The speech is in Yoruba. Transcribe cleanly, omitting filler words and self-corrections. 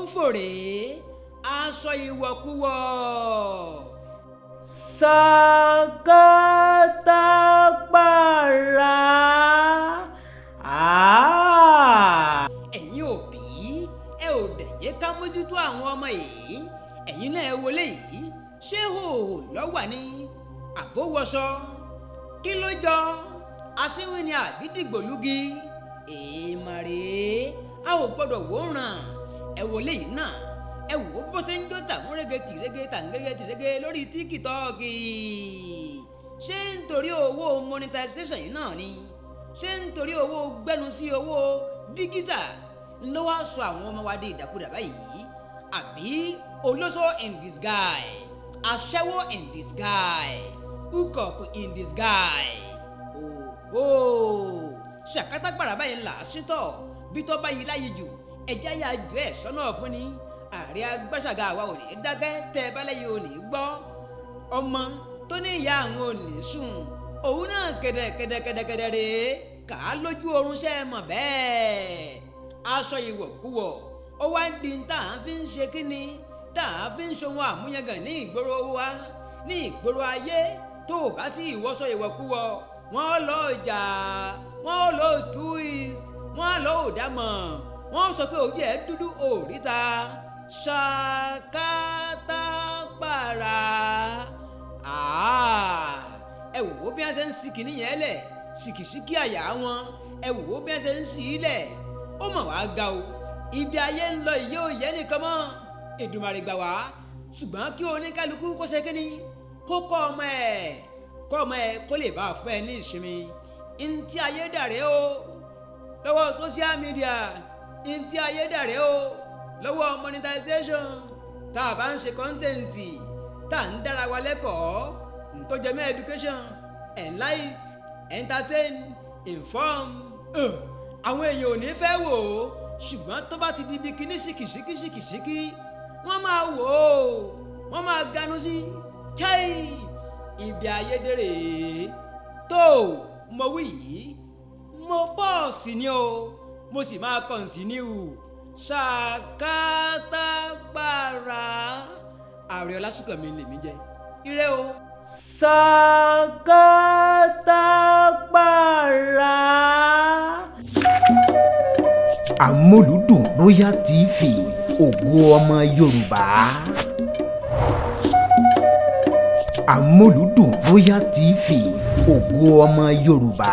ń fòrè aṣọ ìwọ̀kuwọ̀. Sàkátà gbàrà. ẹ̀yin òbí ẹ ò dẹ̀ jẹ́ ká mójútó àwọn ọmọ yìí. ẹ̀yin náà ẹ wọlé yìí ṣé hòhò lọ́wà ni àbówọṣọ kí ló jọ aṣíwìn ni àbí dìgbòlugi èèmọ̀ rèé a ò gbọ́dọ̀ wòran. ẹ wọlé yìí náà ẹ wò ó bó ṣe ń jó tàmúrégé tìrégé tàǹgérégé tìrégé lórí tíkítọ́ọ̀kì. ṣé nítorí owó monetization yìí náà ni ṣé nítorí owó gbẹnu sí owó dígítà ló wá sọ àwọn ọmọ wa di ìdàkudà báyìí àbí olóṣó in disguise aṣẹ́wó in disguise hook up in disguise. ṣàkátàgbàrà báyìí là á ṣítọ̀ bí tó báyìí láyé jù ẹjẹ́ yà jọ ẹ̀ sọ́nà fún ni ààrẹ agbáṣàgà àwa ò ní dákẹ́ tẹ́ ẹ bá lẹ́yìn ò ní gbọ́. ọmọ tó ní ìyá àwọn ò ní sùn òun náà kẹ̀dẹ̀kẹ̀dẹ̀kẹ̀dẹ̀ rèé kà á lójú oorun ṣẹ́ ẹ mọ̀ bẹ́ẹ̀. aṣọ ìwọ̀kuwọ̀ ó wá ń di tá à ń fi ń ṣe kínni tá à ń fi ń ṣohun àmúyangàn ní ìgboro wa ní ìgboro ayé tó o bá sí ìwọṣọ ìwọ̀kuwọ̀ wọ́n lọ jà wọ́n lọ twist wọ́n lọ òdàmọ̀ wọ́n sọ pé ojú ẹ̀ dúdú òríta ṣàkátà gbàrà. ẹ wò ó bí wọ́n ṣe ń sìkì níyẹn lẹ̀ sìkìsìkì àyà wọn ẹ wò ó bí wọ́n ṣe ń sì í lẹ̀ ó mọ̀ wá ga o ibi ayé ń lọ ìyé òye nìkan mọ́ Èdùmàrè gbà wá ṣùgbọ́n kí oníkálukú kó ṣe kí ni kó kọ́ ọmọ ẹ̀ kó lè bá a fún ẹ ní ìsinmi. ntí ayé dàrẹ́ o lọ́wọ́ social media ntí ayé dàrẹ́ o lọ́wọ́ monetization tá a bá ń ṣe kọ́ńtẹ́ǹtì tá a ń dára wa lẹ́kọ̀ọ́ ntọ́jẹ́mẹ́ education enlight entertain inform. àwọn èèyàn ò ní fẹ́ wò ó ṣùgbọ́n tó bá ti di ibi kíní ṣìkìṣìkìṣìkì wọ́n máa wò ó wọ́n máa ganu sí chai ibi ayédèrè tó mo wí yìí mo pọ́ọ̀sì ni o mo sì máa kọ́ntínú ṣàkátà gbàrà. Ààrẹ Ọlásùnkànmí lèmi jẹ́ ire o. Sàkátà gbàrà. Àmúlùdùn Royal TV ògo ọmọ Yorùbá. Àmúlùdùn Royal TV ògo ọmọ Yorùbá.